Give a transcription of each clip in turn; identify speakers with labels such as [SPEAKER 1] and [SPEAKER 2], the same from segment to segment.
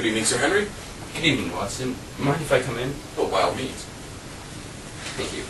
[SPEAKER 1] Good evening, Sir Henry.
[SPEAKER 2] Good evening, Watson. Mind if I come in?
[SPEAKER 1] Oh, by all means.
[SPEAKER 2] Thank you.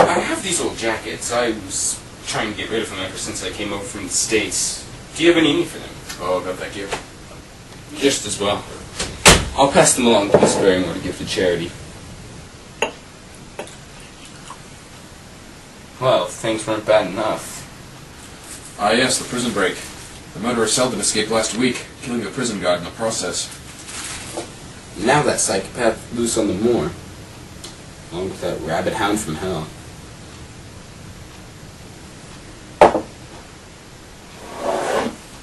[SPEAKER 2] I have these old jackets. I was trying to get rid of them ever since I came over from the States. Do you have any need for them?
[SPEAKER 1] Oh, no, thank you.
[SPEAKER 2] Just as well. I'll pass them along to Miss Barrymore to give to charity. Well, things weren't bad enough.
[SPEAKER 1] Ah, yes, the prison break. The murderer Selden escaped last week, killing the prison guard in the process.
[SPEAKER 2] Now that psychopath loose on the moor, along with that rabid hound from hell.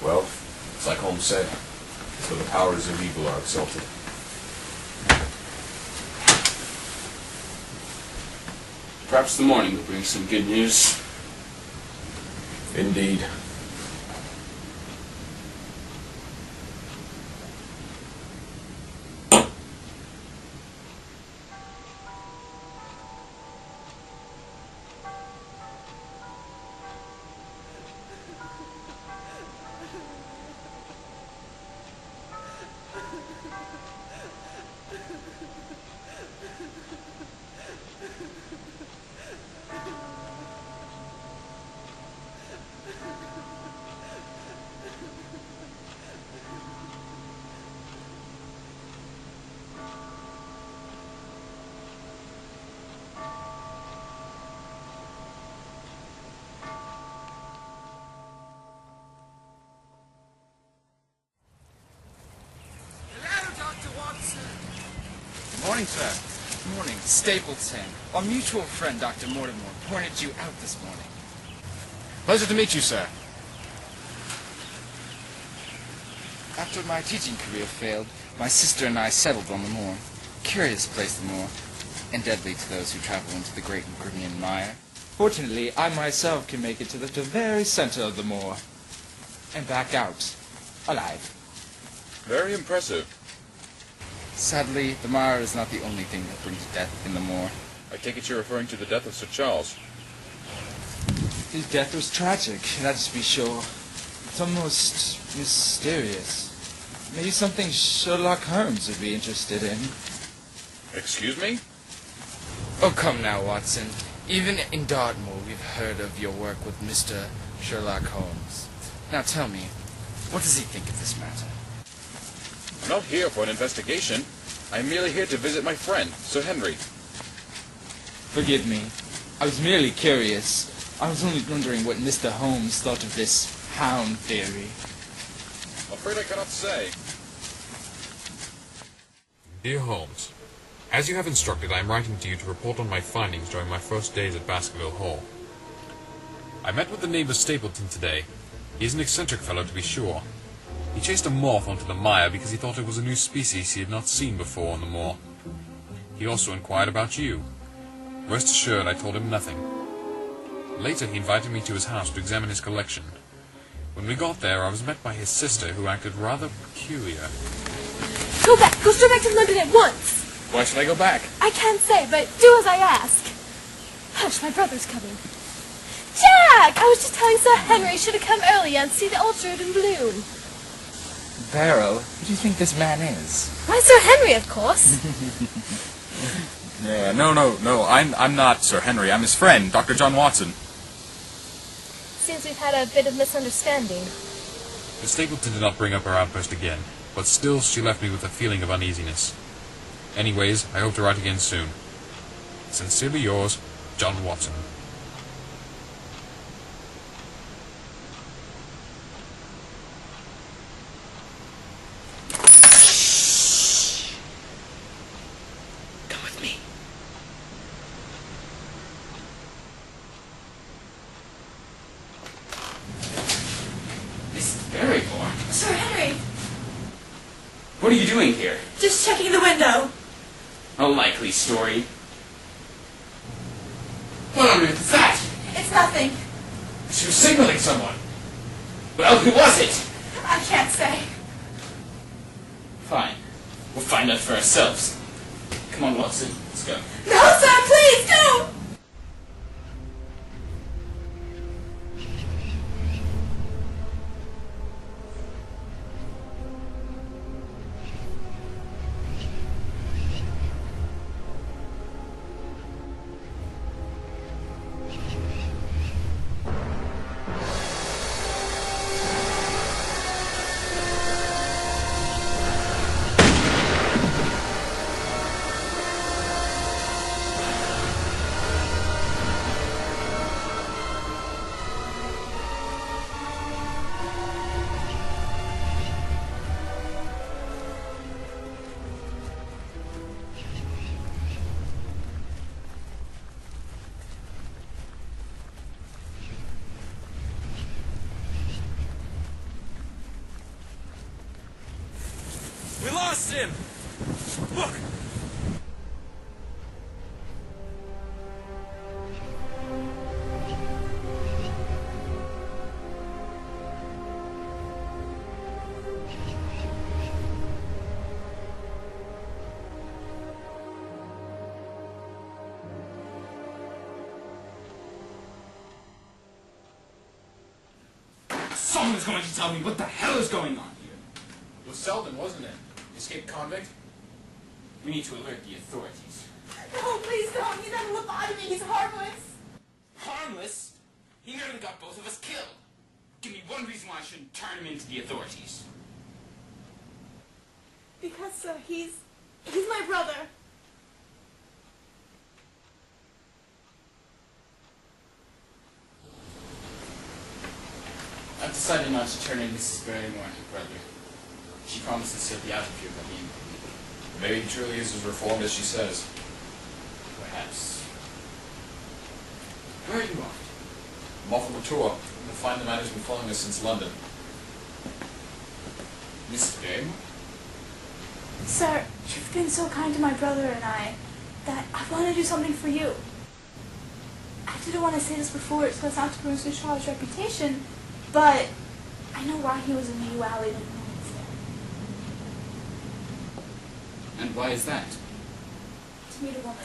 [SPEAKER 1] Well, it's like Holmes said, so the powers of evil are exalted.
[SPEAKER 2] Perhaps the morning will bring some good news.
[SPEAKER 1] Indeed.
[SPEAKER 3] Good morning, sir. Good morning. Stapleton. Our mutual friend, Dr. Mortimer, pointed you out this morning.
[SPEAKER 1] Pleasure to meet you, sir.
[SPEAKER 3] After my teaching career failed, my sister and I settled on the moor. Curious place, the moor, and deadly to those who travel into the great Crimean mire. Fortunately, I myself can make it to the very center of the moor, and back out, alive.
[SPEAKER 1] Very impressive.
[SPEAKER 3] Sadly, the mire is not the only thing that brings death in the moor.
[SPEAKER 1] I take it you're referring to the death of Sir Charles.
[SPEAKER 3] His death was tragic, that's to be sure. It's almost mysterious. Maybe something Sherlock Holmes would be interested in.
[SPEAKER 1] Excuse me?
[SPEAKER 3] Oh, come now, Watson. Even in Dartmoor, we've heard of your work with Mr. Sherlock Holmes. Now tell me, what does he think of this matter?
[SPEAKER 1] I'm not here for an investigation. I'm merely here to visit my friend, Sir Henry.
[SPEAKER 3] Forgive me. I was merely curious. I was only wondering what Mr. Holmes thought of this Hound theory.
[SPEAKER 1] Afraid I cannot say.
[SPEAKER 4] Dear Holmes, as you have instructed, I am writing to you to report on my findings during my first days at Baskerville Hall. I met with the neighbor Stapleton today. He is an eccentric fellow, to be sure. He chased a moth onto the mire because he thought it was a new species he had not seen before on the moor. He also inquired about you. Rest assured, I told him nothing. Later, he invited me to his house to examine his collection. When we got there, I was met by his sister, who acted rather peculiar.
[SPEAKER 5] Go back! Go straight back to London at once!
[SPEAKER 1] Why should I go back?
[SPEAKER 5] I can't say, but do as I ask. Hush, my brother's coming. Jack! I was just telling Sir Henry you should have come earlier and see the orchard in bloom.
[SPEAKER 3] Beryl, who do you think this man is?
[SPEAKER 5] Why, Sir Henry, of course.
[SPEAKER 1] Yeah, no, I'm not Sir Henry. I'm his friend, Dr. John Watson.
[SPEAKER 5] Seems we've had a bit of misunderstanding.
[SPEAKER 4] Miss Stapleton did not bring up her outburst again, but still she left me with a feeling of uneasiness. Anyways, I hope to write again soon. Sincerely yours, John Watson.
[SPEAKER 5] Come with me.
[SPEAKER 2] This is Barrymore.
[SPEAKER 6] Sir Henry,
[SPEAKER 2] What are you doing here?
[SPEAKER 6] just checking the window.
[SPEAKER 2] A likely story. What on earth is that?
[SPEAKER 6] It's nothing.
[SPEAKER 2] She was signaling someone. Well, who was it?
[SPEAKER 6] I can't say.
[SPEAKER 2] Fine. We'll find out for ourselves. Come on, Watson. Let's go.
[SPEAKER 6] No, sir, please, don't!
[SPEAKER 2] Someone's going to tell me what the hell is going on here.
[SPEAKER 1] It was Selden, wasn't it? Escaped convict?
[SPEAKER 2] We need to alert the authorities.
[SPEAKER 6] No, please don't. He doesn't look at me. He's harmless.
[SPEAKER 2] Harmless? He nearly got both of us killed. Give me one reason why I shouldn't turn him into the authorities.
[SPEAKER 6] Because, sir, he's my brother.
[SPEAKER 2] I've decided not to turn in Mrs. Barrymore, brother. She promises he'll be out of here by the end of the week.
[SPEAKER 1] Maybe he truly is as reformed as she says.
[SPEAKER 2] Perhaps. Where are you off
[SPEAKER 1] I'm off on a tour. We'll find the man who's been following us since London.
[SPEAKER 2] to? Mrs. Barrymore?
[SPEAKER 6] Sir, you've been so kind to my brother and I that I want to do something for you. I didn't want to say this before so as not to ruin Sir Charles' reputation, but I know why he was in the alley that morning.
[SPEAKER 2] And why is that?
[SPEAKER 6] To meet a woman.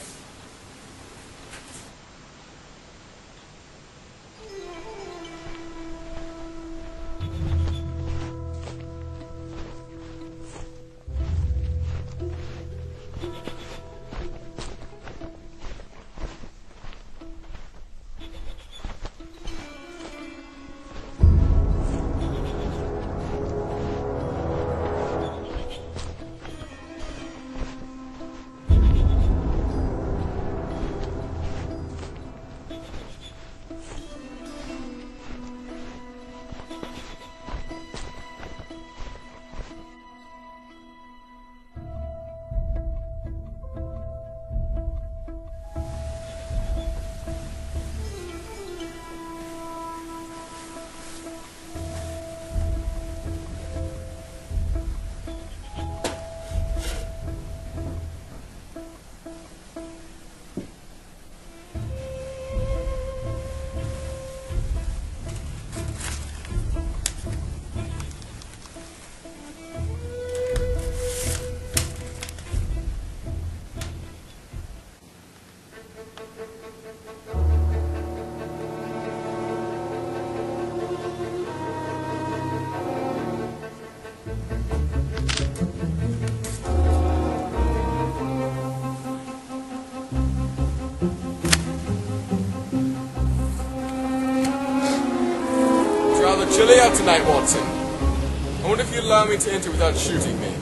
[SPEAKER 7] Chilly out tonight, Watson. I wonder if you'd allow me to enter without shooting me.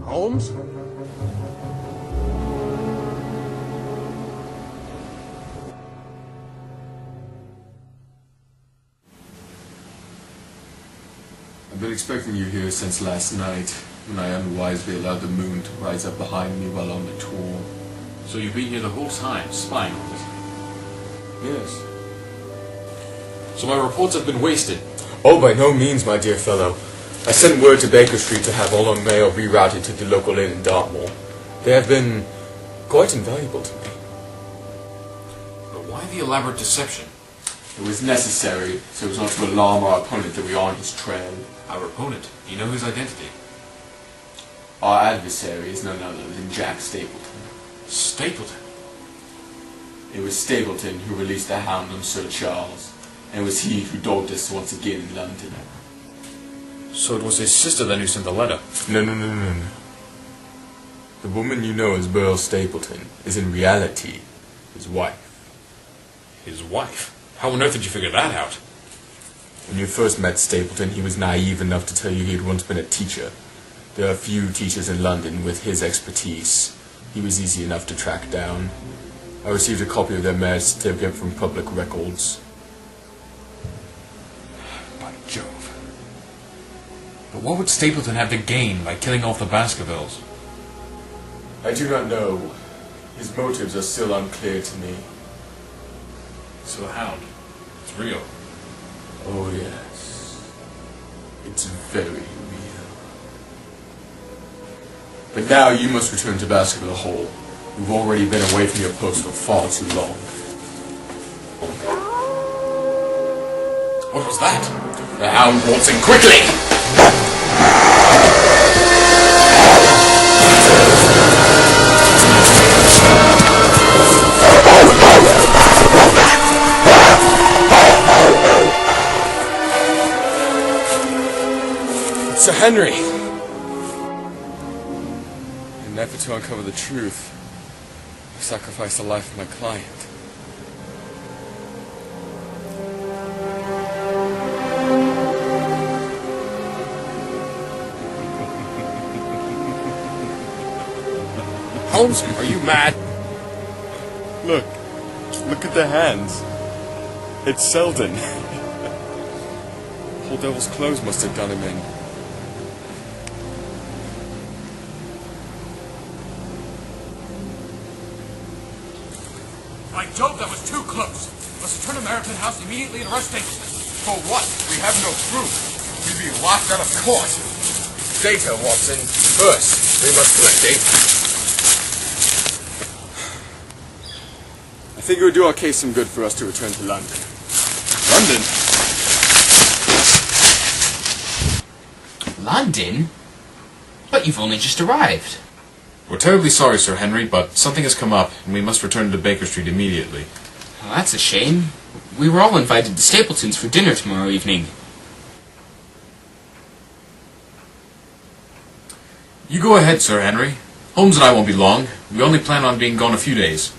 [SPEAKER 8] Holmes?
[SPEAKER 7] I've been expecting you here since last night, when I unwisely allowed the moon to rise up behind me while on the tour.
[SPEAKER 1] So you've been here the whole time, spying on us?
[SPEAKER 7] Yes.
[SPEAKER 1] So my reports have been wasted.
[SPEAKER 7] Oh, by no means, my dear fellow. I sent word to Baker Street to have all our mail rerouted to the local inn in Dartmoor. They have been quite invaluable to me.
[SPEAKER 1] But why the elaborate deception?
[SPEAKER 7] It was necessary, so as not to alarm our opponent that we are on his trail.
[SPEAKER 1] Our opponent? You know his identity?
[SPEAKER 7] Our adversary is none other than Jack Stapleton.
[SPEAKER 1] Stapleton?
[SPEAKER 7] It was Stapleton who released the Hound on Sir Charles, and it was he who dogged us once again in London.
[SPEAKER 1] So it was his sister then who sent the letter?
[SPEAKER 7] No. The woman you know as Burl Stapleton is in reality his wife.
[SPEAKER 1] His wife? How on earth did you figure that out?
[SPEAKER 7] When you first met Stapleton, he was naive enough to tell you he had once been a teacher. There are few teachers in London with his expertise. He was easy enough to track down. I received a copy of their marriage certificate from public records.
[SPEAKER 1] By Jove. But what would Stapleton have to gain by killing off the Baskervilles?
[SPEAKER 7] I do not know. His motives are still unclear to me.
[SPEAKER 1] So the Hound, it's real.
[SPEAKER 7] Oh yes. It's very real. But now you must return to Baskerville Hall. You've already been away from your post for far too long.
[SPEAKER 1] What was that?
[SPEAKER 7] The Hound waltzing quickly! Henry! In an effort to uncover the truth, I sacrificed the life of my client.
[SPEAKER 1] Holmes, are you mad?
[SPEAKER 7] Look at the hands. It's Selden. Whole devil's clothes must have done him in.
[SPEAKER 1] By Jove, that was too close. Let's return to Meriton House immediately and arrest Stapleton. For what? We have no proof. We'd be locked out of court. Data, Watson. First, we must collect data.
[SPEAKER 7] I think it would do our case some good for us to return to London. London?
[SPEAKER 2] London? But you've only just arrived.
[SPEAKER 1] We're terribly sorry, Sir Henry, but something has come up, and we must return to Baker Street immediately.
[SPEAKER 2] Well, that's a shame. We were all invited to Stapleton's for dinner tomorrow evening.
[SPEAKER 1] You go ahead, Sir Henry. Holmes and I won't be long. We only plan on being gone a few days.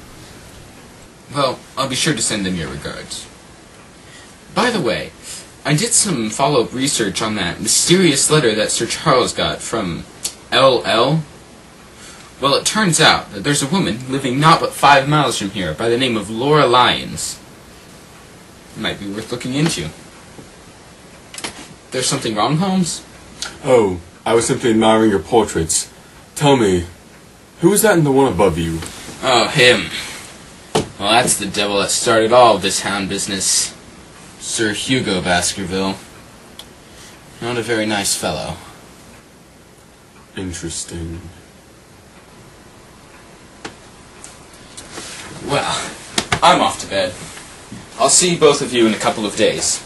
[SPEAKER 2] Well, I'll be sure to send them your regards. By the way, I did some follow-up research on that mysterious letter that Sir Charles got from L.L. Well, it turns out that there's a woman living not but 5 miles from here by the name of Laura Lyons. It might be worth looking into. There's something wrong, Holmes?
[SPEAKER 7] Oh, I was simply admiring your portraits. Tell me, who is that in the one above you?
[SPEAKER 2] Oh, him. Well, that's the devil that started all of this Hound business. Sir Hugo Baskerville. Not a very nice fellow.
[SPEAKER 7] Interesting.
[SPEAKER 2] Well, I'm off to bed. I'll see both of you in a couple of days.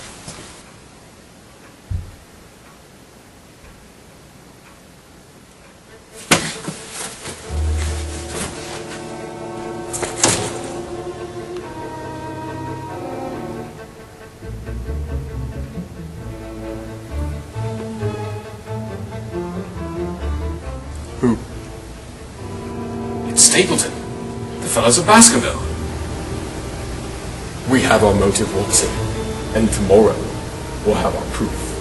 [SPEAKER 7] Who?
[SPEAKER 1] It's Stapleton. The fellows of Baskerville.
[SPEAKER 7] We have our motive, Watson. And tomorrow, we'll have our proof.